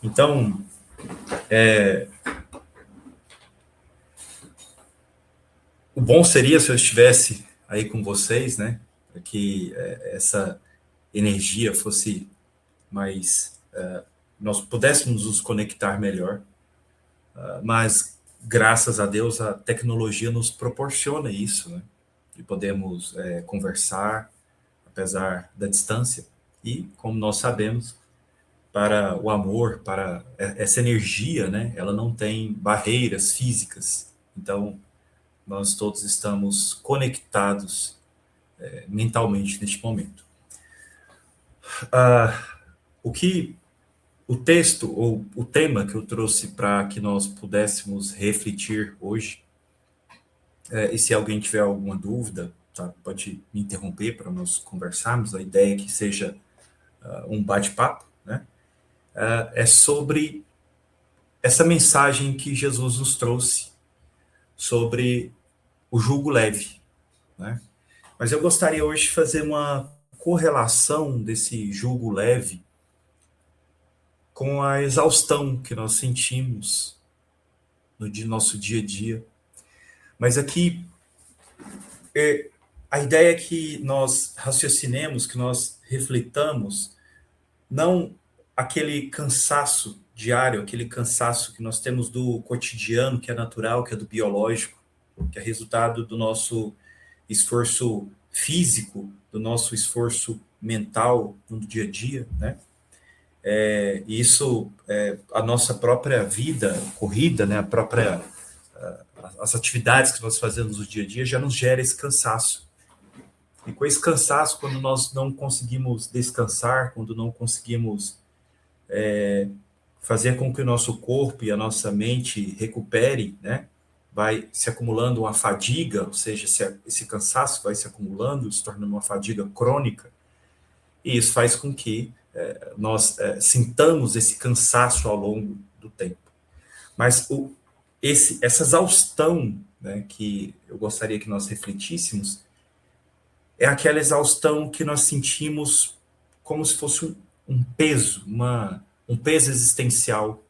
Então, o bom seria se eu estivesse aí com vocês, né? Que essa energia fosse mais, nós pudéssemos nos conectar melhor. Mas, graças a Deus, a tecnologia nos proporciona isso, né? E podemos conversar, apesar da distância. E, como nós sabemos, para o amor, para essa energia, né? Ela não tem barreiras físicas. Então, nós todos estamos conectados mentalmente neste momento. O que o texto ou o tema que eu trouxe para que nós pudéssemos refletir hoje, e se alguém tiver alguma dúvida, tá, pode me interromper para nós conversarmos. A ideia é que seja um bate-papo, né? É sobre essa mensagem que Jesus nos trouxe sobre o jugo leve, né? Mas eu gostaria hoje de fazer uma correlação desse jugo leve com a exaustão que nós sentimos no nosso dia a dia. Mas aqui, a ideia é que nós raciocinemos, que nós reflitamos, não aquele cansaço diário, aquele cansaço que nós temos do cotidiano, que é natural, que é do biológico, que é resultado do nosso esforço físico, do nosso esforço mental no dia a dia, né? Isso, a nossa própria vida corrida, né? As atividades que nós fazemos no dia a dia já nos gera esse cansaço. E com esse cansaço, quando nós não conseguimos descansar, quando não conseguimos fazer com que o nosso corpo e a nossa mente recupere, né? Vai se acumulando uma fadiga, ou seja, esse cansaço vai se acumulando, se tornando uma fadiga crônica, e isso faz com que nós sintamos esse cansaço ao longo do tempo. Mas essa exaustão, né, que eu gostaria que nós refletíssemos, é aquela exaustão que nós sentimos como se fosse um peso, um peso existencial.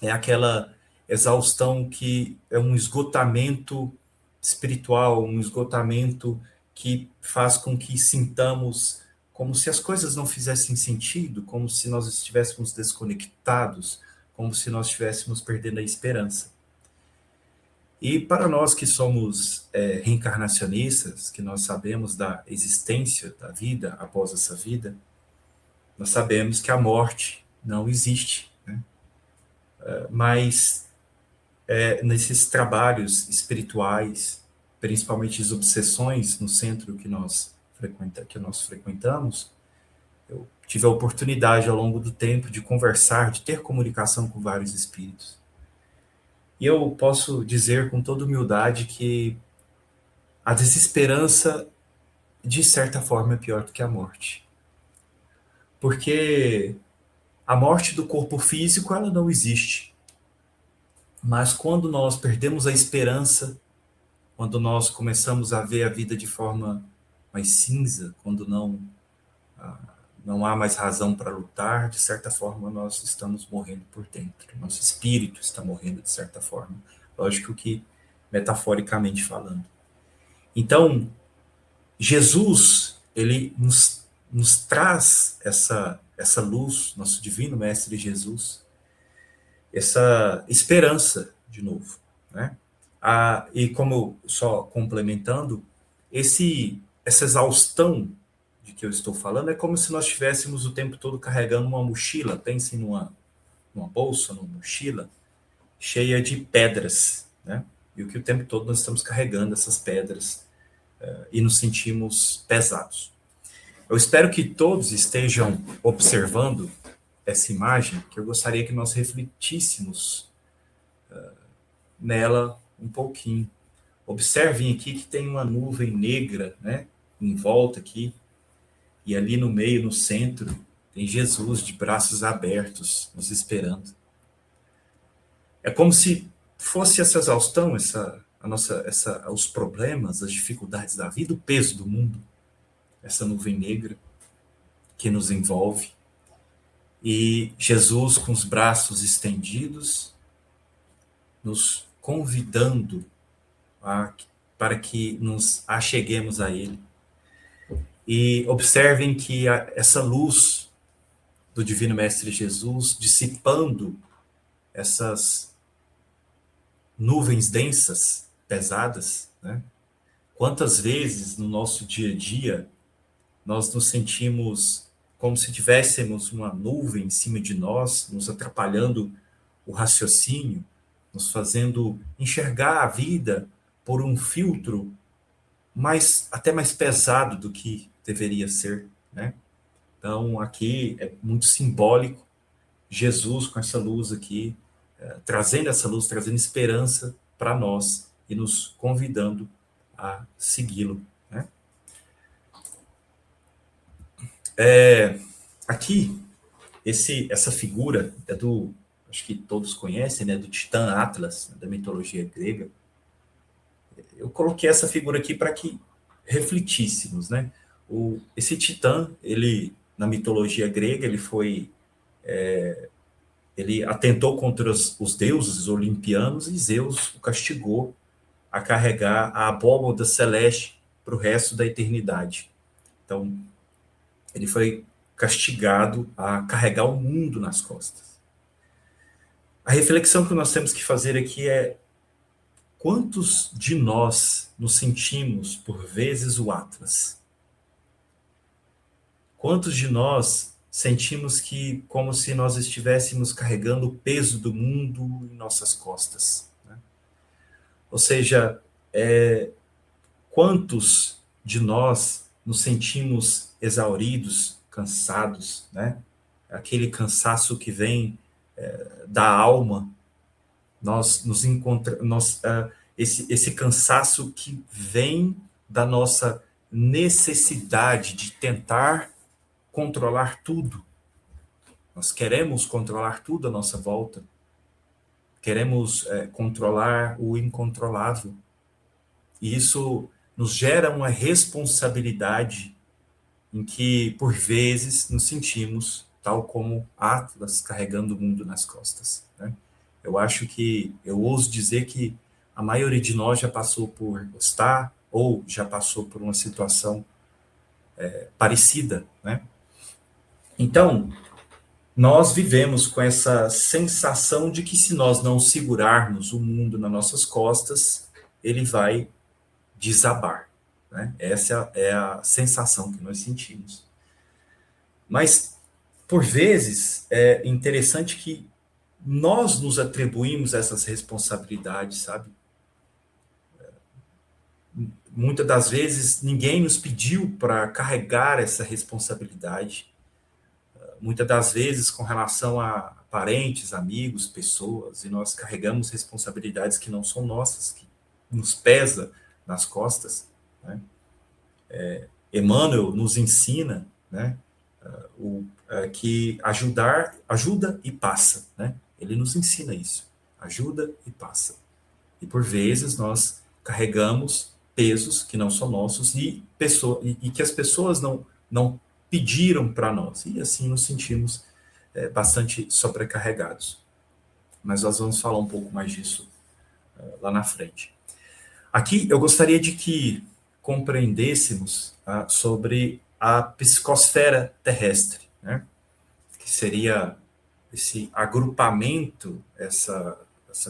É aquela exaustão que é um esgotamento espiritual, um esgotamento que faz com que sintamos como se as coisas não fizessem sentido, como se nós estivéssemos desconectados, como se nós estivéssemos perdendo a esperança. E para nós que somos reencarnacionistas, que nós sabemos da existência da vida após essa vida, nós sabemos que a morte não existe, né? Mas nesses trabalhos espirituais, principalmente as obsessões no centro que nós frequentamos, eu tive a oportunidade ao longo do tempo de conversar, de ter comunicação com vários espíritos. E eu posso dizer com toda humildade que a desesperança, de certa forma, é pior do que a morte. Porque a morte do corpo físico, ela não existe. Mas quando nós perdemos a esperança, quando nós começamos a ver a vida de forma mais cinza, quando não há mais razão para lutar, de certa forma nós estamos morrendo por dentro. Nosso espírito está morrendo de certa forma. Lógico que metaforicamente falando. Então, Jesus, ele nos traz essa luz, nosso divino mestre Jesus, essa esperança de novo, né? E como, só complementando, essa exaustão de que eu estou falando é como se nós estivéssemos o tempo todo carregando uma mochila, pensem numa bolsa, numa mochila, cheia de pedras, né? E o tempo todo nós estamos carregando essas pedras e nos sentimos pesados. Eu espero que todos estejam observando essa imagem, que eu gostaria que nós refletíssemos nela um pouquinho. Observem aqui que tem uma nuvem negra, né, em volta aqui, e ali no meio, no centro, tem Jesus de braços abertos, nos esperando. É como se fosse essa exaustão, os problemas, as dificuldades da vida, o peso do mundo, essa nuvem negra que nos envolve. E Jesus, com os braços estendidos, nos convidando para que nos acheguemos a Ele. E observem que essa luz do Divino Mestre Jesus, dissipando essas nuvens densas, pesadas, né? Quantas vezes no nosso dia a dia nós nos sentimos como se tivéssemos uma nuvem em cima de nós, nos atrapalhando o raciocínio, nos fazendo enxergar a vida por um filtro até mais pesado do que deveria ser, né? Então, aqui é muito simbólico, Jesus com essa luz aqui, trazendo essa luz, trazendo esperança para nós e nos convidando a segui-lo, né? Aqui, essa figura é acho que todos conhecem, né, do Titã Atlas, da mitologia grega. Eu coloquei essa figura aqui para que refletíssemos, né? Esse Titã, ele, na mitologia grega, ele atentou contra os deuses olimpianos e Zeus o castigou a carregar a abóbada celeste para o resto da eternidade. Então, ele foi castigado a carregar o mundo nas costas. A reflexão que nós temos que fazer aqui é: quantos de nós nos sentimos, por vezes, o Atlas? Quantos de nós sentimos que, como se nós estivéssemos carregando o peso do mundo em nossas costas, né? Ou seja, quantos de nós nos sentimos exauridos, cansados, né? Aquele cansaço que vem da alma, esse cansaço que vem da nossa necessidade de tentar controlar tudo. Nós queremos controlar tudo à nossa volta. Queremos controlar o incontrolável. E isso nos gera uma responsabilidade em que, por vezes, nos sentimos tal como Atlas carregando o mundo nas costas, né? Eu ouso dizer que a maioria de nós já passou por estar ou já passou por uma situação parecida, né? Então, nós vivemos com essa sensação de que se nós não segurarmos o mundo nas nossas costas, ele vai desabar, né? Essa é a sensação que nós sentimos. Mas, por vezes, é interessante que nós nos atribuímos essas responsabilidades, sabe? Muitas das vezes, ninguém nos pediu para carregar essa responsabilidade. Muitas das vezes, com relação a parentes, amigos, pessoas, e nós carregamos responsabilidades que não são nossas, que nos pesa nas costas, né? Emmanuel nos ensina, né, que ajuda e passa, né? Ele nos ensina isso, ajuda e passa. E por vezes nós carregamos pesos que não são nossos e que as pessoas não pediram para nós, e assim nos sentimos bastante sobrecarregados. Mas nós vamos falar um pouco mais disso lá na frente. Aqui eu gostaria de que compreendêssemos sobre a psicosfera terrestre, né? Que seria esse agrupamento, essa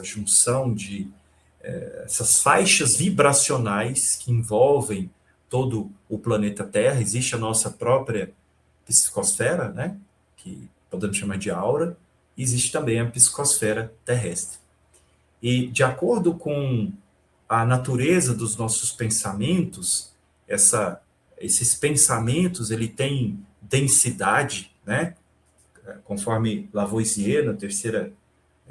junção de essas faixas vibracionais que envolvem todo o planeta Terra. Existe a nossa própria psicosfera, né? Que podemos chamar de aura, e existe também a psicosfera terrestre. E de acordo com a natureza dos nossos pensamentos, esses pensamentos, ele tem densidade, né? Conforme Lavoisier,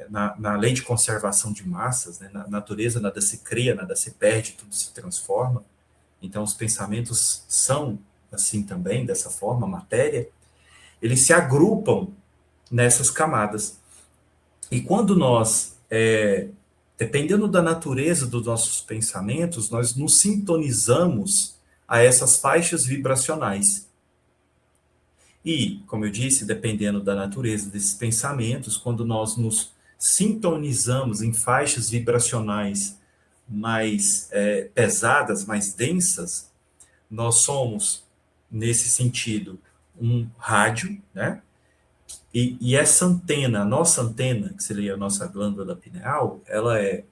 na lei de conservação de massas, né? Na natureza nada se cria, nada se perde, tudo se transforma. Então os pensamentos são assim também, dessa forma, a matéria. Eles se agrupam nessas camadas. E quando nós dependendo da natureza dos nossos pensamentos, nós nos sintonizamos a essas faixas vibracionais. E, como eu disse, dependendo da natureza desses pensamentos, quando nós nos sintonizamos em faixas vibracionais mais pesadas, mais densas, nós somos, nesse sentido, um rádio, né? E essa antena, a nossa antena, que seria a nossa glândula pineal, ela é,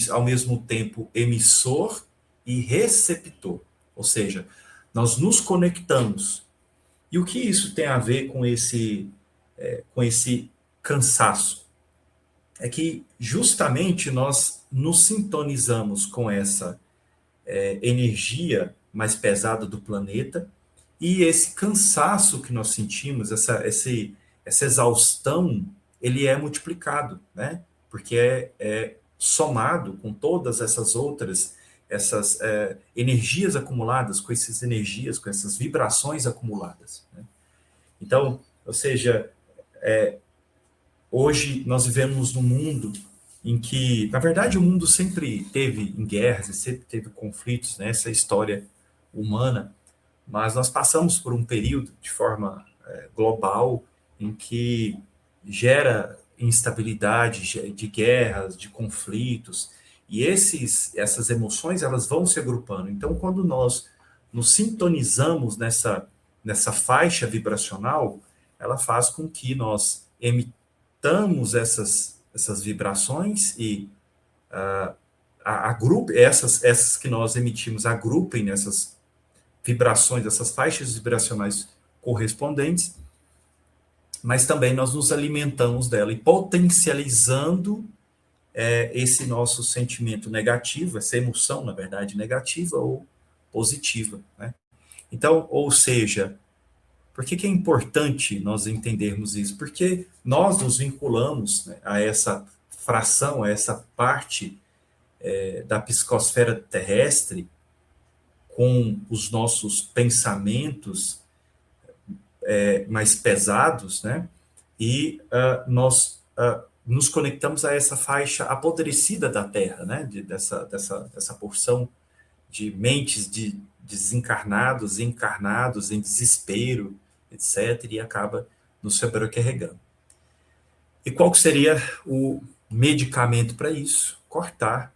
ao mesmo tempo, emissor e receptor. Ou seja, nós nos conectamos. E o que isso tem a ver com esse cansaço? É que justamente nós nos sintonizamos com essa energia mais pesada do planeta e esse cansaço que nós sentimos, essa exaustão, ele é multiplicado, né? Porque é somado com todas essas outras, essas energias acumuladas, com essas energias, com essas vibrações acumuladas, né? Então, ou seja, hoje nós vivemos num mundo em que, na verdade, o mundo sempre teve em guerras, sempre teve conflitos, né? Essa história humana, mas nós passamos por um período de forma global em que gera instabilidade de guerras, de conflitos, e essas emoções elas vão se agrupando. Então, quando nós nos sintonizamos nessa faixa vibracional, ela faz com que nós emitamos essas vibrações e essas que nós emitimos agrupem nessas vibrações, essas faixas vibracionais correspondentes, mas também nós nos alimentamos dela e potencializando esse nosso sentimento negativo, essa emoção, na verdade, negativa ou positiva, né? Então, ou seja, por que é importante nós entendermos isso? Porque nós nos vinculamos, né, a essa fração, a essa parte da psicosfera terrestre com os nossos pensamentos mais pesados, né? E nós nos conectamos a essa faixa apodrecida da Terra, né? Dessa porção de mentes de desencarnados, encarnados em desespero, etc., e acaba nos sobrecarregando. E qual seria o medicamento para isso? Cortar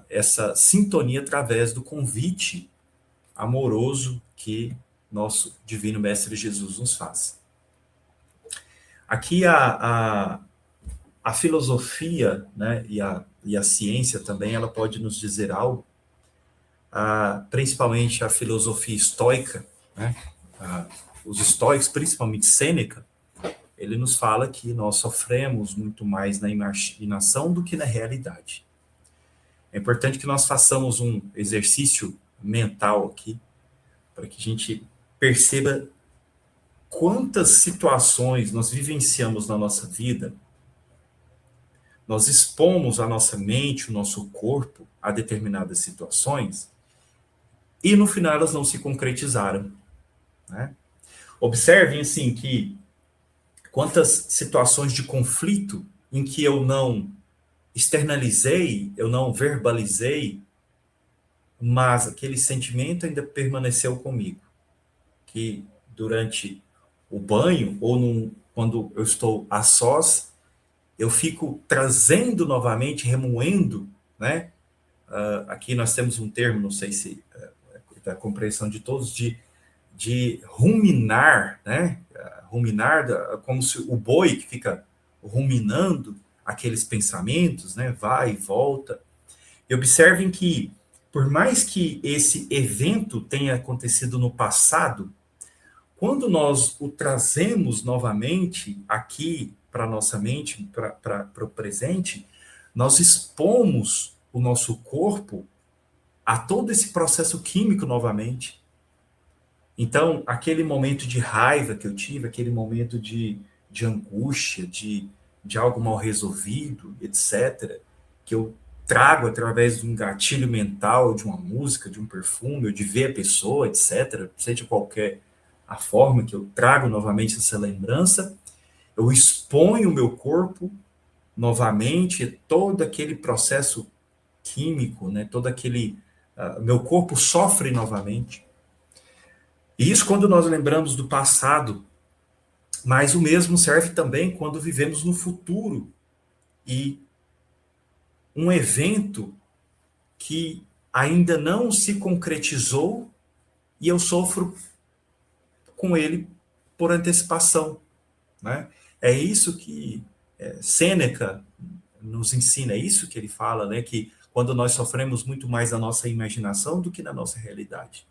essa sintonia através do convite amoroso que nosso Divino Mestre Jesus nos faz. Aqui a filosofia, né, e a ciência também, ela pode nos dizer algo, principalmente a filosofia estoica, né, os estoicos, principalmente Sêneca, ele nos fala que nós sofremos muito mais na imaginação do que na realidade. É importante que nós façamos um exercício mental aqui, para que a gente perceba quantas situações nós vivenciamos na nossa vida, nós expomos a nossa mente, o nosso corpo a determinadas situações, e no final elas não se concretizaram, né? Observem, assim, que quantas situações de conflito em que eu não externalizei, eu não verbalizei, mas aquele sentimento ainda permaneceu comigo, que durante o banho ou quando eu estou a sós, eu fico trazendo novamente, remoendo, né? Aqui nós temos um termo, não sei se da compreensão de todos, de ruminar, né? Ruminar, como se o boi que fica ruminando aqueles pensamentos, né? Vai e volta. E observem que, por mais que esse evento tenha acontecido no passado, quando nós o trazemos novamente aqui para a nossa mente, para o presente, nós expomos o nosso corpo a todo esse processo químico novamente. Então, aquele momento de raiva que eu tive, aquele momento de angústia, de algo mal resolvido, etc., que eu trago através de um gatilho mental, de uma música, de um perfume, ou de ver a pessoa, etc., seja qualquer a forma que eu trago novamente essa lembrança, eu exponho o meu corpo novamente, todo aquele processo químico, né, todo aquele... meu corpo sofre novamente. E isso quando nós lembramos do passado, mas o mesmo serve também quando vivemos no futuro e um evento que ainda não se concretizou e eu sofro com ele por antecipação, né? É isso que Sêneca nos ensina, é isso que ele fala, né? Que quando nós sofremos muito mais na nossa imaginação do que na nossa realidade.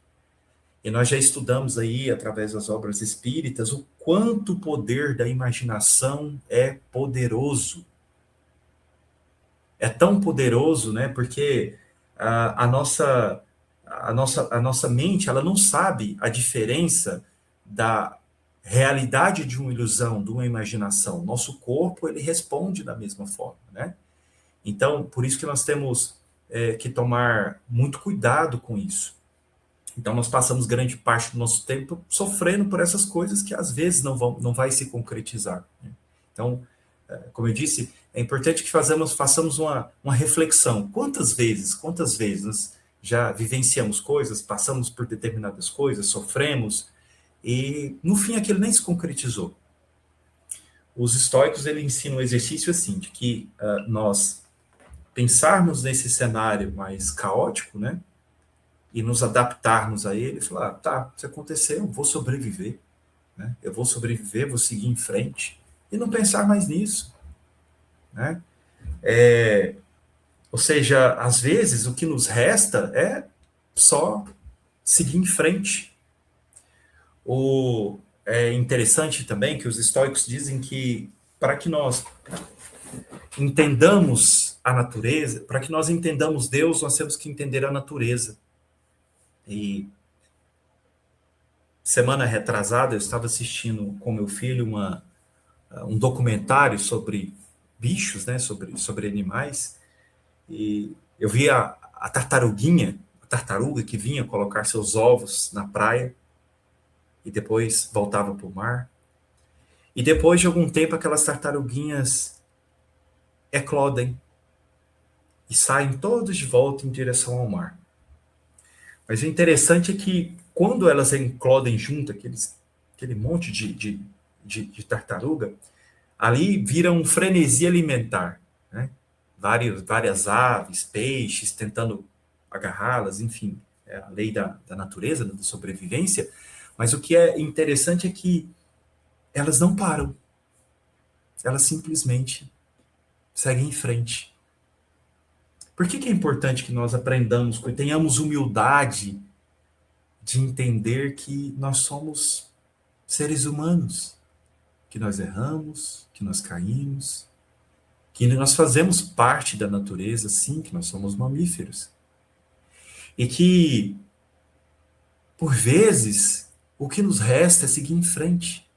E nós já estudamos aí, através das obras espíritas, o quanto o poder da imaginação é poderoso. É tão poderoso, né? Porque a nossa mente, ela não sabe a diferença da realidade de uma ilusão, de uma imaginação. Nosso corpo, ele responde da mesma forma, né? Então, por isso que nós temos que tomar muito cuidado com isso. Então, nós passamos grande parte do nosso tempo sofrendo por essas coisas que às vezes não vai se concretizar, né? Então, como eu disse, é importante que façamos uma reflexão. Quantas vezes nós já vivenciamos coisas, passamos por determinadas coisas, sofremos, e no fim aquilo nem se concretizou. Os estoicos, ele ensinam um exercício assim, de que nós pensarmos nesse cenário mais caótico, né, e nos adaptarmos a ele, e falar, tá, se acontecer, eu vou sobreviver, né, eu vou sobreviver, vou seguir em frente, e não pensar mais nisso, né. Ou seja, às vezes o que nos resta é só seguir em frente. É interessante também que os estoicos dizem que para que nós entendamos a natureza, para que nós entendamos Deus, nós temos que entender a natureza. E semana retrasada eu estava assistindo com meu filho um documentário sobre bichos, né, sobre animais, e eu vi a tartaruga que vinha colocar seus ovos na praia e depois voltava para o mar. E depois de algum tempo, aquelas tartaruguinhas eclodem e saem todas de volta em direção ao mar. Mas o interessante é que quando elas eclodem junto, aquele monte de tartaruga, ali vira um frenesi alimentar, né? Várias aves, peixes, tentando agarrá-las, enfim, é a lei da natureza, da sobrevivência. Mas o que é interessante é que elas não param, elas simplesmente seguem em frente. Por que é importante que nós aprendamos, que tenhamos humildade de entender que nós somos seres humanos, que nós erramos, que nós caímos, que nós fazemos parte da natureza, sim, que nós somos mamíferos. E que, por vezes, o que nos resta é seguir em frente.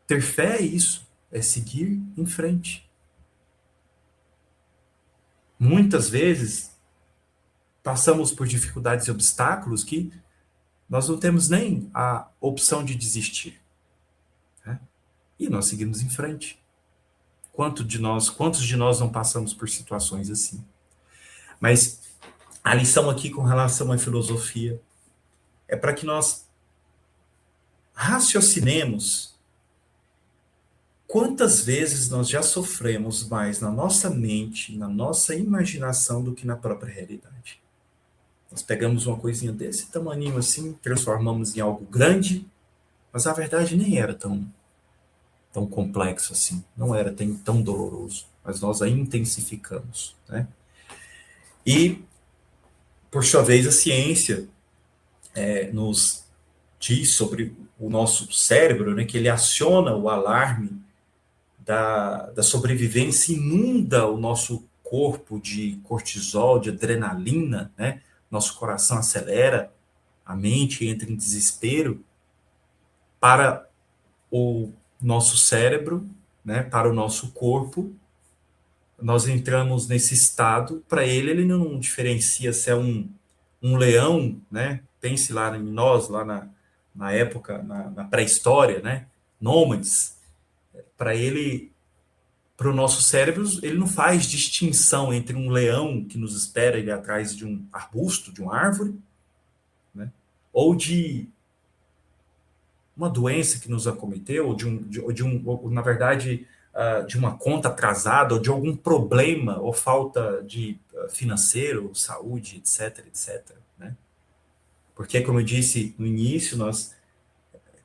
Ter fé é isso, é seguir em frente. Muitas vezes, passamos por dificuldades e obstáculos que nós não temos nem a opção de desistir, né? E nós seguimos em frente. Quantos de nós não passamos por situações assim? Mas a lição aqui com relação à filosofia é para que nós raciocinemos quantas vezes nós já sofremos mais na nossa mente, na nossa imaginação, do que na própria realidade. Nós pegamos uma coisinha desse tamaninho assim, transformamos em algo grande, mas a verdade nem era tão complexo assim, não era tão doloroso, mas nós a intensificamos, né? E, por sua vez, a ciência nos diz sobre o nosso cérebro, né, que ele aciona o alarme da sobrevivência, inunda o nosso corpo de cortisol, de adrenalina, né? Nosso coração acelera, a mente entra em desespero para o nosso cérebro, né? Para o nosso corpo. Nós entramos nesse estado, para ele não diferencia se é um leão, né? Pense lá em nós, lá na época, na pré-história, né? Nômades. Para ele, para o nosso cérebro, ele não faz distinção entre um leão que nos espera ele atrás de um arbusto, de uma árvore, né? ou de uma doença que nos acometeu, ou, na verdade, de uma conta atrasada, ou de algum problema, ou falta de financeiro, saúde, etc, etc, né? Porque, como eu disse no início, nós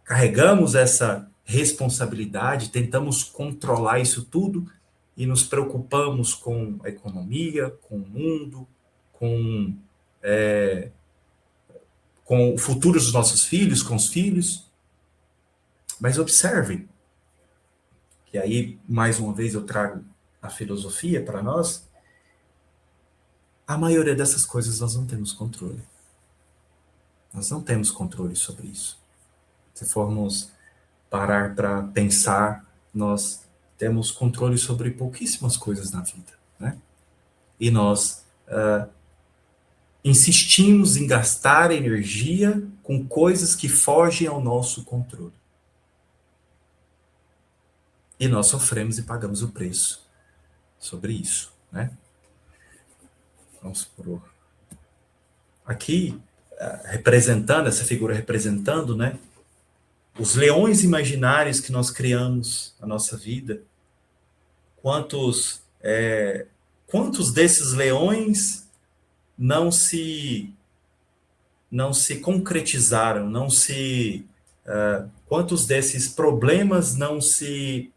carregamos essa responsabilidade, tentamos controlar isso tudo e nos preocupamos com a economia, com o mundo, com, com o futuro dos nossos filhos, com os filhos. Mas observem, que aí, mais uma vez, eu trago a filosofia para nós, a maioria dessas coisas nós não temos controle. Nós não temos controle sobre isso. Se formos parar para pensar, nós temos controle sobre pouquíssimas coisas na vida, né? E nós insistimos em gastar energia com coisas que fogem ao nosso controle. E nós sofremos e pagamos o preço sobre isso, né? Vamos por aqui representando essa figura representando, né? Os leões imaginários que nós criamos na nossa vida. Quantos desses leões não se concretizaram, quantos desses problemas não se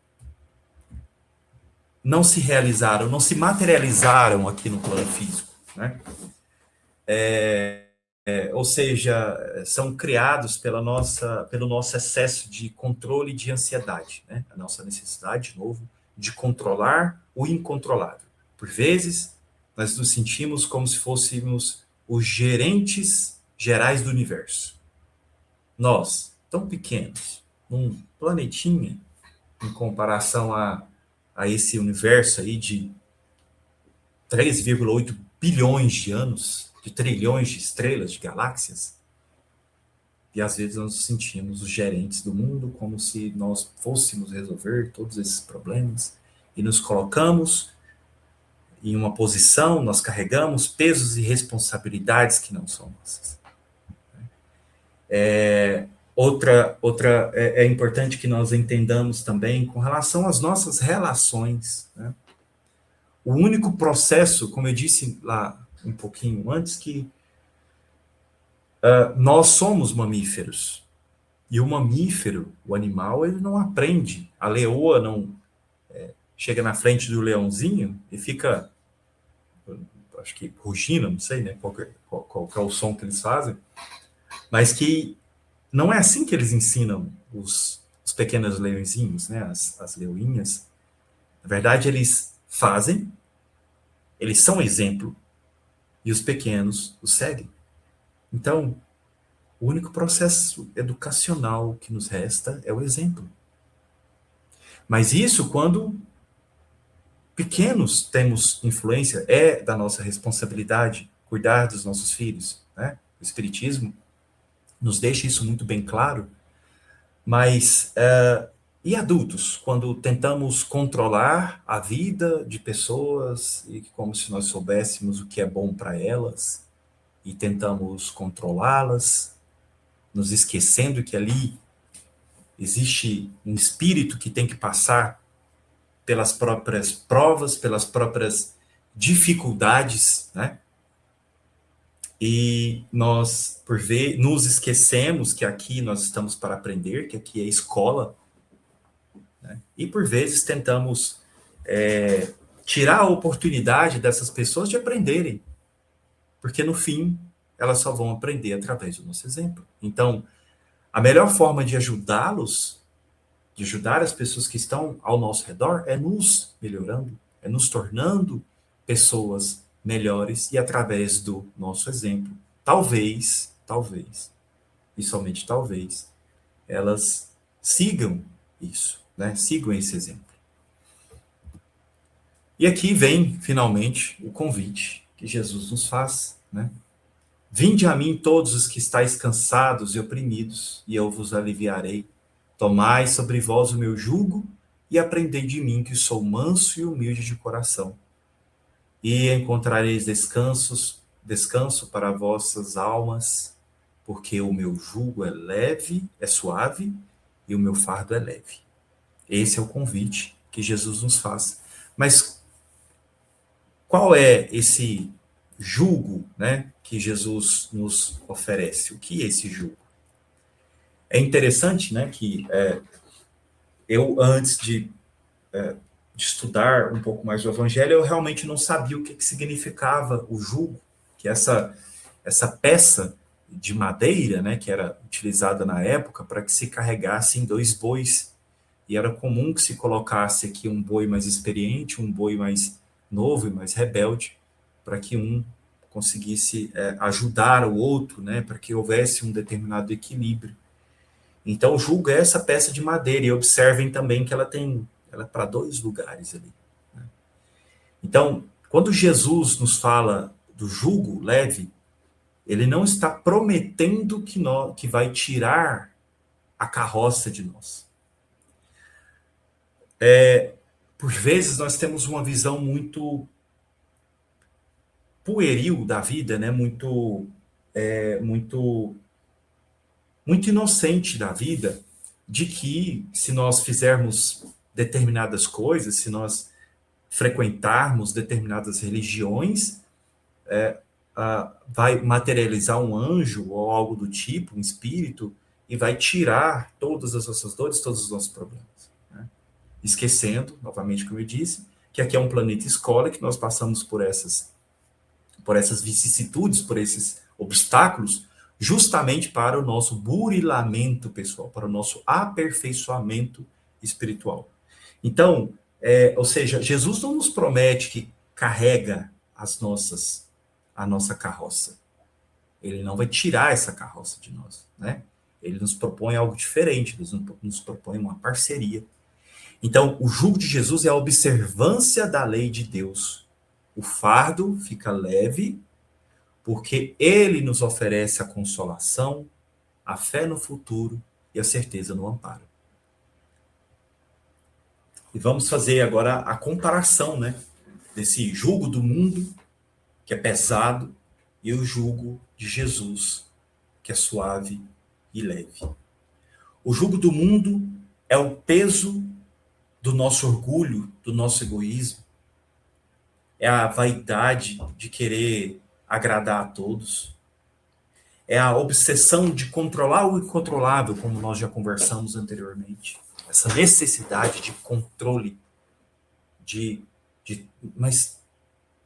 realizaram, não se materializaram aqui no plano físico, né? Ou seja, são criados pelo nosso excesso de controle e de ansiedade, né? A nossa necessidade, de novo, de controlar o incontrolável. Por vezes, nós nos sentimos como se fôssemos os gerentes gerais do universo. Nós, tão pequenos, num planetinha, em comparação a esse universo aí de 3,8 bilhões de anos, de trilhões de estrelas, de galáxias, e às vezes nós nos sentimos os gerentes do mundo, como se nós fôssemos resolver todos esses problemas, e nos colocamos em uma posição, nós carregamos pesos e responsabilidades que não são nossas. É importante que nós entendamos também com relação às nossas relações, né? O único processo, como eu disse lá um pouquinho antes, que nós somos mamíferos. E o mamífero, o animal, ele não aprende. A leoa não chega na frente do leãozinho e fica, acho que rugindo, não sei, né, qual é o som que eles fazem, mas que não é assim que eles ensinam os pequenos leõezinhos, né, as leoinhas. Na verdade, eles fazem, eles são exemplo, e os pequenos os seguem. Então, o único processo educacional que nos resta é o exemplo. Mas isso, quando pequenos temos influência, é da nossa responsabilidade cuidar dos nossos filhos, né? O Espiritismo nos deixa isso muito bem claro. Mas, e adultos, quando tentamos controlar a vida de pessoas, e como se nós soubéssemos o que é bom para elas, e tentamos controlá-las, nos esquecendo que ali existe um espírito que tem que passar pelas próprias provas, pelas próprias dificuldades, né? E nós, por ver, nos esquecemos que aqui nós estamos para aprender, que aqui é escola, né? E por vezes tentamos tirar a oportunidade dessas pessoas de aprenderem, porque no fim elas só vão aprender através do nosso exemplo. Então, a melhor forma de ajudá-los, de ajudar as pessoas que estão ao nosso redor, é nos melhorando, é nos tornando pessoas melhores e através do nosso exemplo. Talvez, e somente talvez, elas sigam isso, né? Sigam esse exemplo. E aqui vem, finalmente, o convite que Jesus nos faz, né? Vinde a mim todos os que estáis cansados e oprimidos, e eu vos aliviarei. Tomai sobre vós o meu jugo e aprendei de mim, que sou manso e humilde de coração. E encontrareis descanso para vossas almas, porque o meu jugo é leve, é suave, e o meu fardo é leve. Esse é o convite que Jesus nos faz. Mas qual é esse jugo, né, que Jesus nos oferece? O que é esse jugo? É interessante, né, que eu, antes de estudar um pouco mais o Evangelho, eu realmente não sabia o que significava o jugo, que essa peça de madeira, né, que era utilizada na época para que se carregassem 2 bois. E era comum que se colocasse aqui um boi mais experiente, um boi mais novo e mais rebelde, para que um conseguisse ajudar o outro, né, para que houvesse um determinado equilíbrio. Então, o jugo é essa peça de madeira, e observem também que ela é para 2 lugares ali. Né? Então, quando Jesus nos fala do jugo leve, ele não está prometendo que vai tirar a carroça de nós. Por vezes, nós temos uma visão muito pueril da vida, né? Muito inocente da vida, de que se nós fizermos determinadas coisas, se nós frequentarmos determinadas religiões, vai materializar um anjo ou algo do tipo, um espírito, e vai tirar todas as nossas dores, todos os nossos problemas. Né? Esquecendo, novamente, como eu disse, que aqui é um planeta escola, que nós passamos por essas vicissitudes, por esses obstáculos, justamente para o nosso burilamento pessoal, para o nosso aperfeiçoamento espiritual. Então, ou seja, Jesus não nos promete que carrega a nossa carroça. Ele não vai tirar essa carroça de nós, né? Ele nos propõe algo diferente, nos propõe uma parceria. Então, o jugo de Jesus é a observância da lei de Deus. O fardo fica leve, porque ele nos oferece a consolação, a fé no futuro e a certeza no amparo. E vamos fazer agora a comparação, né, desse jugo do mundo, que é pesado, e o jugo de Jesus, que é suave e leve. O jugo do mundo é o peso do nosso orgulho, do nosso egoísmo, é a vaidade de querer agradar a todos, é a obsessão de controlar o incontrolável, como nós já conversamos anteriormente. Essa necessidade de controle, mas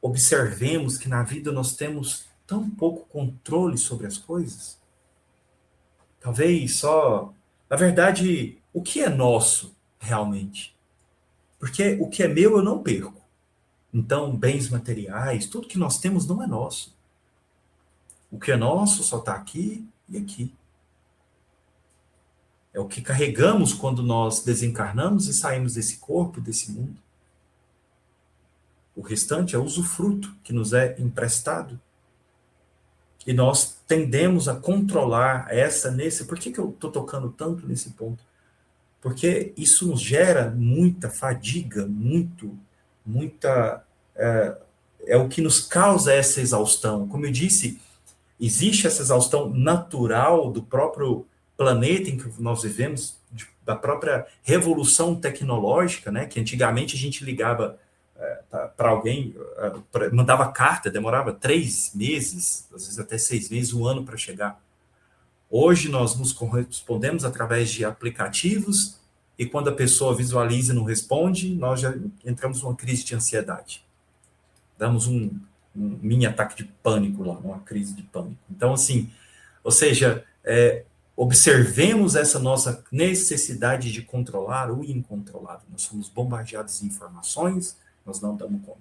observemos que na vida nós temos tão pouco controle sobre as coisas. Talvez só... Na verdade, o que é nosso realmente? Porque o que é meu eu não perco. Então, bens materiais, tudo que nós temos não é nosso. O que é nosso só está aqui e aqui. É o que carregamos quando nós desencarnamos e saímos desse corpo, desse mundo. O restante é usufruto que nos é emprestado. E nós tendemos a controlar Por que eu estou tocando tanto nesse ponto? Porque isso nos gera muita fadiga, muita... É o que nos causa essa exaustão. Como eu disse, existe essa exaustão natural do próprio planeta em que nós vivemos, da própria revolução tecnológica, né? Que antigamente a gente ligava para alguém, mandava carta, demorava 3 meses, às vezes até 6 meses, 1 ano para chegar. Hoje nós nos correspondemos através de aplicativos, e quando a pessoa visualiza e não responde, nós já entramos numa crise de ansiedade. Damos um mini ataque de pânico lá, uma crise de pânico. Então, assim, ou seja, observemos essa nossa necessidade de controlar o incontrolável. Nós somos bombardeados de informações, nós não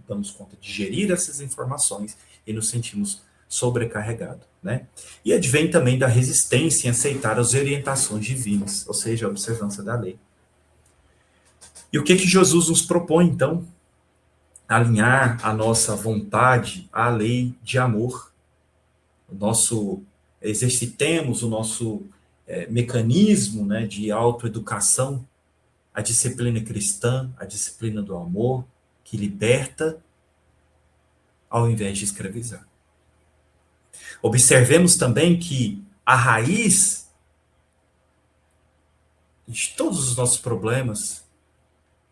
damos conta de gerir essas informações e nos sentimos sobrecarregados, né? E advém também da resistência em aceitar as orientações divinas, ou seja, a observância da lei. E o que Jesus nos propõe, então? Alinhar a nossa vontade à lei de amor. Exercitemos o nosso mecanismo, né, de autoeducação, a disciplina cristã, a disciplina do amor, que liberta ao invés de escravizar. Observemos também que a raiz de todos os nossos problemas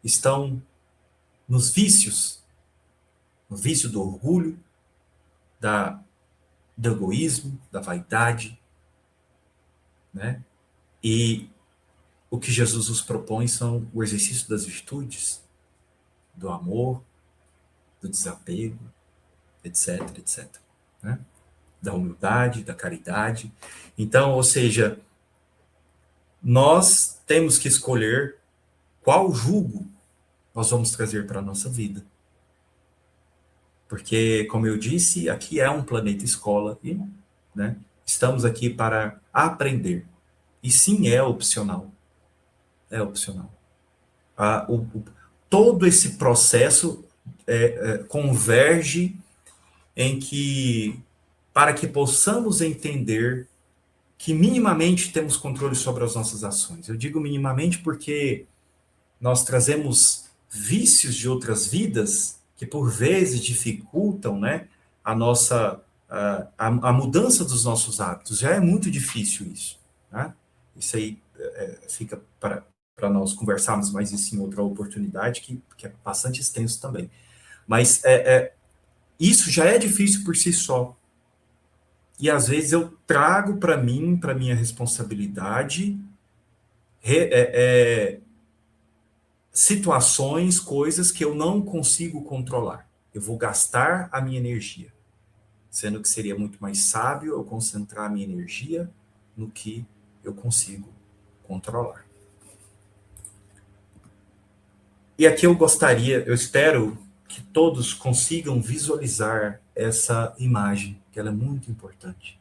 estão nos vícios, no vício do orgulho, do egoísmo, da vaidade, né? E o que Jesus nos propõe são o exercício das virtudes, do amor, do desapego, etc, etc, né? Da humildade, da caridade. Então, ou seja, nós temos que escolher qual jugo nós vamos trazer para a nossa vida. Porque, como eu disse, aqui é um planeta escola e, né, estamos aqui para aprender. E sim, é opcional. É opcional. Todo esse processo converge em que, para que possamos entender que minimamente temos controle sobre as nossas ações. Eu digo minimamente porque nós trazemos vícios de outras vidas que por vezes dificultam, né, a mudança dos nossos hábitos. Já é muito difícil isso, né? Isso aí fica para nós conversarmos mais isso em outra oportunidade, que é bastante extenso também. Mas isso já é difícil por si só. E às vezes eu trago para mim, para minha responsabilidade, situações, coisas que eu não consigo controlar. Eu vou gastar a minha energia, sendo que seria muito mais sábio eu concentrar a minha energia no que eu consigo controlar. E aqui eu espero que todos consigam visualizar essa imagem, que ela é muito importante.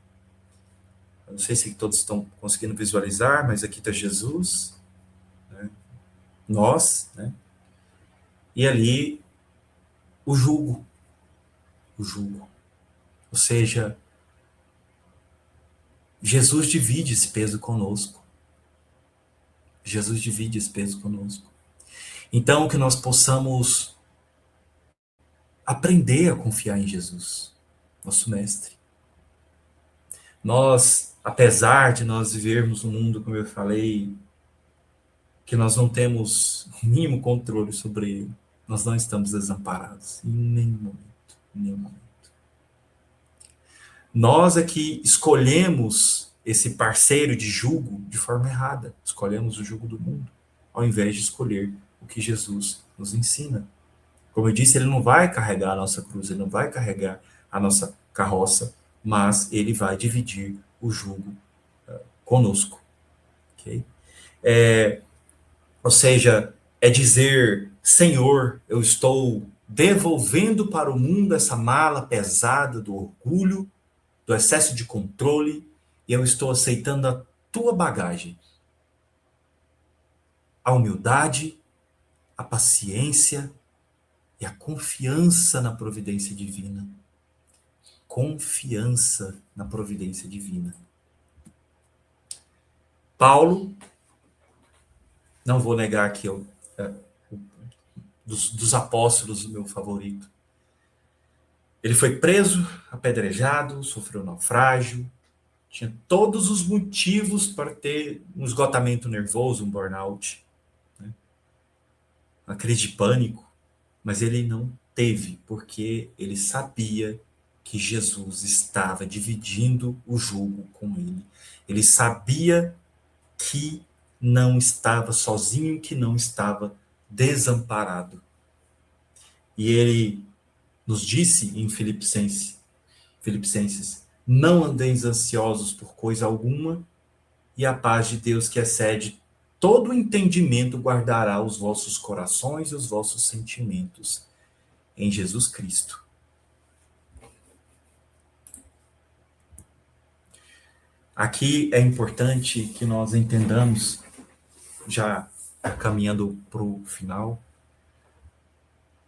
Eu não sei se todos estão conseguindo visualizar, mas aqui está Jesus, né? Nós, né? E ali o jugo. O jugo. Ou seja, Jesus divide esse peso conosco. Jesus divide esse peso conosco. Então, que nós possamos aprender a confiar em Jesus, nosso mestre. Nós, apesar de nós vivermos um mundo, como eu falei, que nós não temos o mínimo controle sobre ele, nós não estamos desamparados em nenhum momento, em nenhum momento. Nós é que escolhemos esse parceiro de jugo de forma errada. Escolhemos o jugo do mundo, ao invés de escolher o que Jesus nos ensina. Como eu disse, ele não vai carregar a nossa cruz, ele não vai carregar a nossa carroça, mas ele vai dividir o jugo conosco. Okay? Ou seja, é dizer, Senhor, eu estou devolvendo para o mundo essa mala pesada do orgulho, do excesso de controle, e eu estou aceitando a tua bagagem. A humildade, a paciência e a confiança na providência divina. Confiança na providência divina. Paulo, não vou negar que dos apóstolos, o meu favorito. Ele foi preso, apedrejado, sofreu naufrágio, tinha todos os motivos para ter um esgotamento nervoso, um burnout, né? Uma crise de pânico, mas ele não teve, porque ele sabia que Jesus estava dividindo o jugo com ele. Ele sabia que não estava sozinho, que não estava desamparado. E ele nos disse em Filipenses, não andeis ansiosos por coisa alguma, e a paz de Deus, que excede todo o entendimento, guardará os vossos corações e os vossos sentimentos em Jesus Cristo. Aqui é importante que nós entendamos, já caminhando para o final,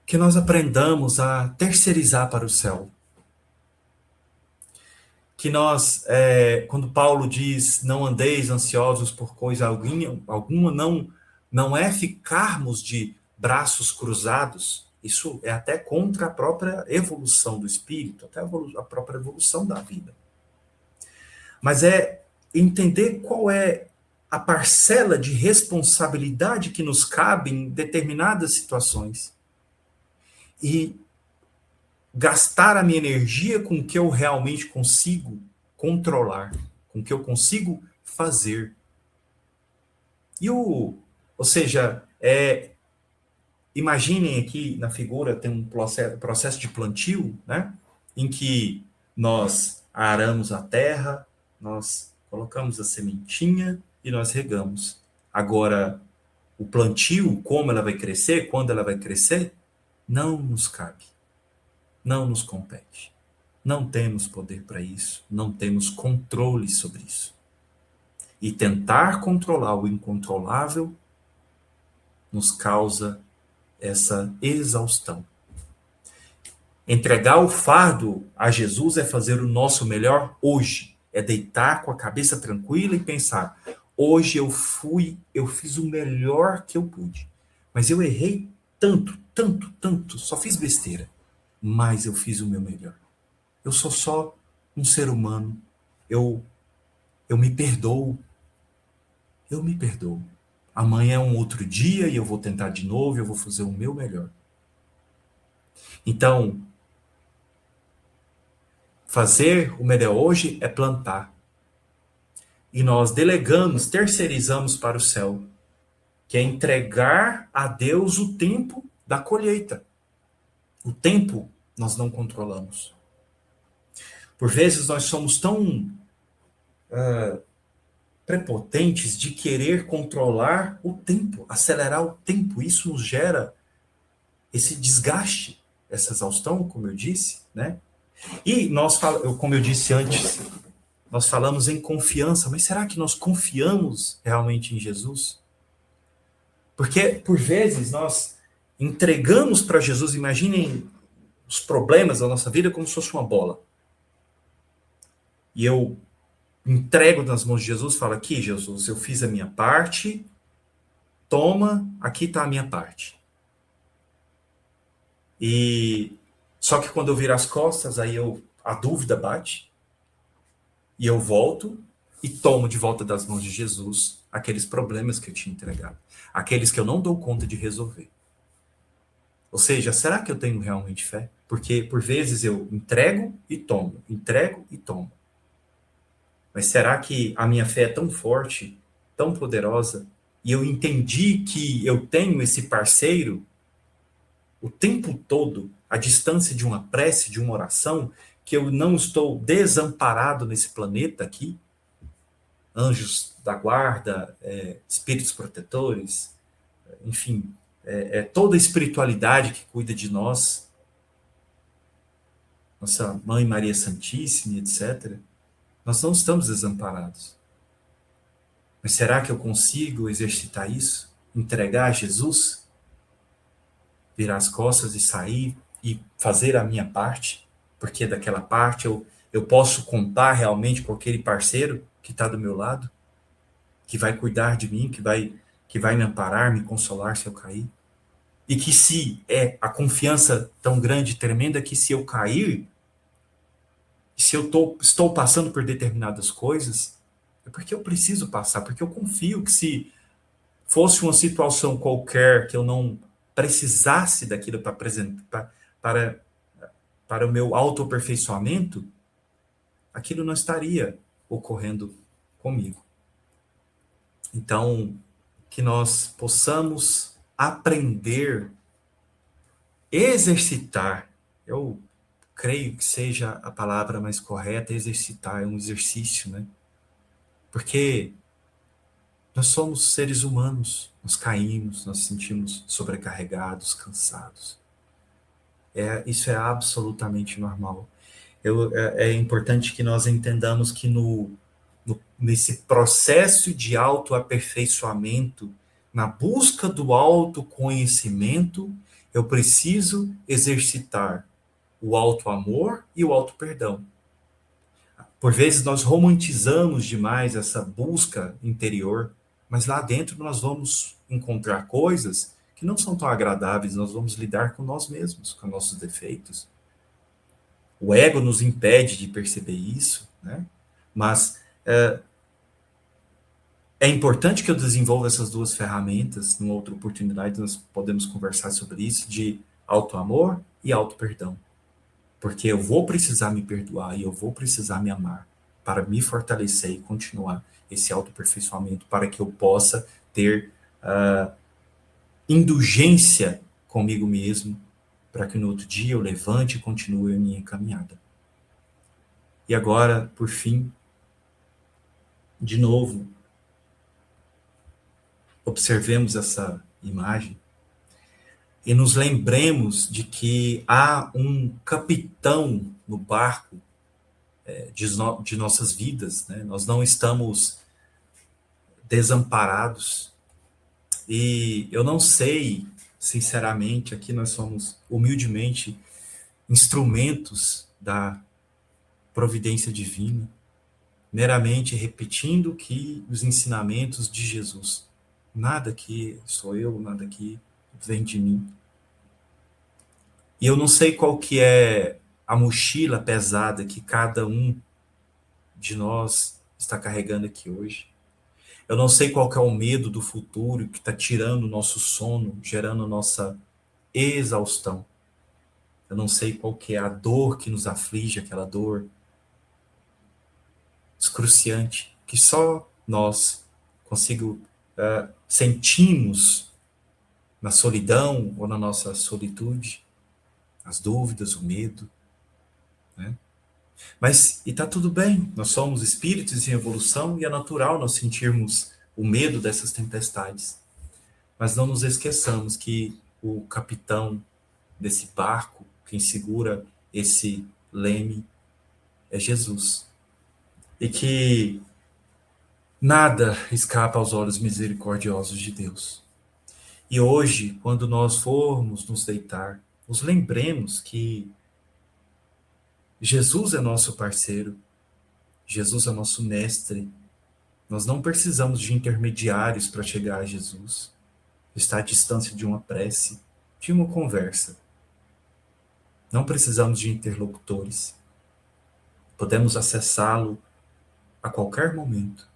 que nós aprendamos a terceirizar para o céu. Que nós, quando Paulo diz, não andeis ansiosos por coisa alguma, não é ficarmos de braços cruzados. Isso é até contra a própria evolução do espírito, até a própria evolução da vida. Mas é entender qual é a parcela de responsabilidade que nos cabe em determinadas situações e gastar a minha energia com o que eu realmente consigo controlar, com o que eu consigo fazer. Ou seja, imaginem aqui na figura tem um processo de plantio, né? Em que nós aramos a terra, nós colocamos a sementinha e nós regamos. Agora, o plantio, como ela vai crescer, quando ela vai crescer, não nos cabe, não nos compete. Não temos poder para isso, não temos controle sobre isso. E tentar controlar o incontrolável nos causa essa exaustão. Entregar o fardo a Jesus é fazer o nosso melhor hoje. É deitar com a cabeça tranquila e pensar: hoje eu fiz o melhor que eu pude. Mas eu errei tanto, tanto, tanto, só fiz besteira. Mas eu fiz o meu melhor. Eu sou só um ser humano. Eu, eu me perdoo. Eu me perdoo. Amanhã é um outro dia e eu vou tentar de novo, eu vou fazer o meu melhor. Então, fazer o melhor hoje é plantar. E nós delegamos, terceirizamos para o céu, que é entregar a Deus o tempo da colheita. O tempo nós não controlamos. Por vezes nós somos tão prepotentes de querer controlar o tempo, acelerar o tempo. Isso nos gera esse desgaste, essa exaustão, como eu disse, né? E nós, como eu disse antes, nós falamos em confiança, mas será que nós confiamos realmente em Jesus? Porque, por vezes, nós entregamos para Jesus, imaginem os problemas da nossa vida como se fosse uma bola. E eu entrego nas mãos de Jesus, falo: aqui, Jesus, eu fiz a minha parte, toma, aqui está a minha parte. E só que quando eu viro as costas, aí a dúvida bate, e eu volto e tomo de volta das mãos de Jesus aqueles problemas que eu tinha entregado, aqueles que eu não dou conta de resolver. Ou seja, será que eu tenho realmente fé? Porque por vezes eu entrego e tomo, entrego e tomo. Mas será que a minha fé é tão forte, tão poderosa, e eu entendi que eu tenho esse parceiro o tempo todo, à distância de uma prece, de uma oração, que eu não estou desamparado nesse planeta aqui? Anjos da guarda, espíritos protetores, enfim, toda a espiritualidade que cuida de nós, nossa Mãe Maria Santíssima, etc. Nós não estamos desamparados. Mas será que eu consigo exercitar isso? Entregar a Jesus? Virar as costas e sair e fazer a minha parte? Porque daquela parte eu posso contar realmente com aquele parceiro que está do meu lado, que vai cuidar de mim, que vai me amparar, me consolar se eu cair. E que se é a confiança tão grande, tremenda, que se eu cair, se eu estou passando por determinadas coisas, é porque eu preciso passar, porque eu confio que se fosse uma situação qualquer que eu não precisasse daquilo para, para o meu autoaperfeiçoamento, aquilo não estaria ocorrendo comigo. Então, que nós possamos aprender, exercitar. Eu creio que seja a palavra mais correta, exercitar, é um exercício, né? Porque nós somos seres humanos, nós caímos, nós sentimos sobrecarregados, cansados. Isso é absolutamente normal. É importante que nós entendamos que nesse processo de autoaperfeiçoamento, na busca do autoconhecimento, eu preciso exercitar o autoamor e o autoperdão. Por vezes nós romantizamos demais essa busca interior, mas lá dentro nós vamos encontrar coisas que não são tão agradáveis, nós vamos lidar com nós mesmos, com nossos defeitos. O ego nos impede de perceber isso, né? Mas É importante que eu desenvolva essas duas ferramentas. Numa outra oportunidade, nós podemos conversar sobre isso, de auto-amor e auto-perdão. Porque eu vou precisar me perdoar e eu vou precisar me amar para me fortalecer e continuar esse autoaperfeiçoamento, para que eu possa ter indulgência comigo mesmo, para que no outro dia eu levante e continue a minha caminhada. E agora, por fim, de novo, observemos essa imagem e nos lembremos de que há um capitão no barco de nossas vidas, né? Nós não estamos desamparados. E eu não sei, sinceramente, aqui nós somos humildemente instrumentos da providência divina, meramente repetindo que os ensinamentos de Jesus. Nada que sou eu, nada que vem de mim. E eu não sei qual que é a mochila pesada que cada um de nós está carregando aqui hoje. Eu não sei qual que é o medo do futuro que está tirando o nosso sono, gerando nossa exaustão. Eu não sei qual que é a dor que nos aflige, aquela dor excruciante, que só nós sentimos na solidão ou na nossa solitude, as dúvidas, o medo, né? Mas, e tá tudo bem, nós somos espíritos em evolução e é natural nós sentirmos o medo dessas tempestades. Mas não nos esqueçamos que o capitão desse barco, quem segura esse leme, é Jesus. E que nada escapa aos olhos misericordiosos de Deus. E hoje, quando nós formos nos deitar, nos lembremos que Jesus é nosso parceiro, Jesus é nosso mestre. Nós não precisamos de intermediários para chegar a Jesus. Está à distância de uma prece, de uma conversa. Não precisamos de interlocutores. Podemos acessá-lo a qualquer momento.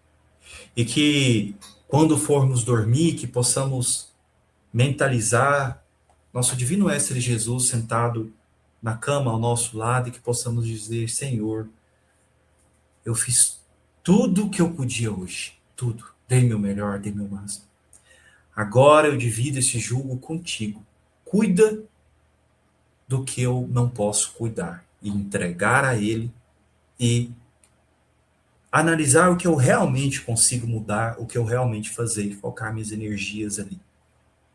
E que, quando formos dormir, que possamos mentalizar nosso divino mestre Jesus sentado na cama ao nosso lado e que possamos dizer: Senhor, eu fiz tudo o que eu podia hoje, tudo. Dei meu melhor, dei meu máximo. Agora eu divido esse jugo contigo. Cuida do que eu não posso cuidar e entregar a Ele e analisar o que eu realmente consigo mudar, o que eu realmente fazer e focar minhas energias ali.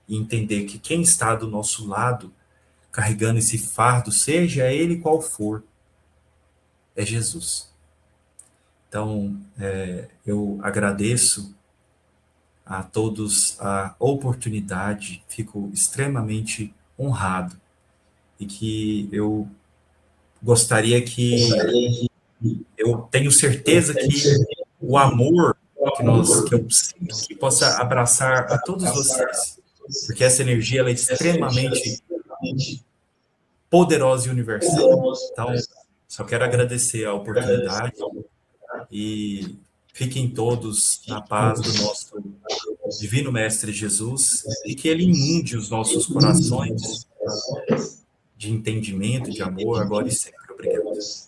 E entender que quem está do nosso lado, carregando esse fardo, seja ele qual for, é Jesus. Então, eu agradeço a todos a oportunidade, fico extremamente honrado e que eu gostaria que eu tenho certeza que o amor que eu sinto que possa abraçar a todos vocês, porque essa energia ela é extremamente poderosa e universal. Então, só quero agradecer a oportunidade e fiquem todos na paz do nosso Divino Mestre Jesus e que Ele inunde os nossos corações de entendimento, de amor, agora e sempre. Obrigado.